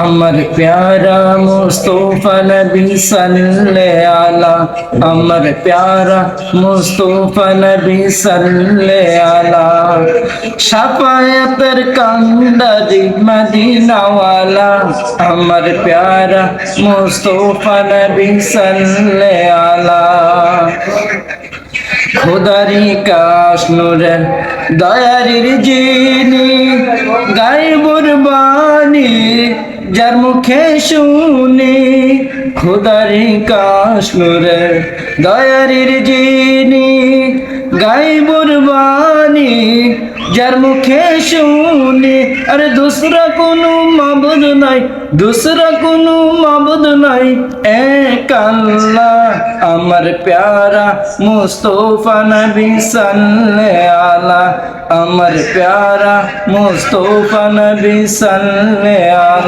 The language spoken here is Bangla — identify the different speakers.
Speaker 1: আমার প্যারা মুস্তফা নবী সাল্লাল্লাহু আলা, আমার প্যারা মুস্তফা নবী সাল্লাল্লাহু আলা, শাফায়াতের কান্ডারি মদিনা ওয়ালা, আমার প্যারা মুস্তফা নবী সাল্লাল্লাহু আলা। খোদারি কাশ নূরে দয়ারির জিনি গায়বুর বাণী যার মুখে শুনি, খোদারি কাশ নূরে দয়ারির জিনি গায়বুর বাণী যার মুখে শুনি। আরে দুসরা কোনো মাবুদ নাই, দুসরা কোনো মাবুদ নাই, এক আল্লাহ। আমার প্যারা মুস্তফা নবী সাল্লাল্লাহু আলা, আমার প্যারা মুস্তফা নবী সাল্লাল্লাহু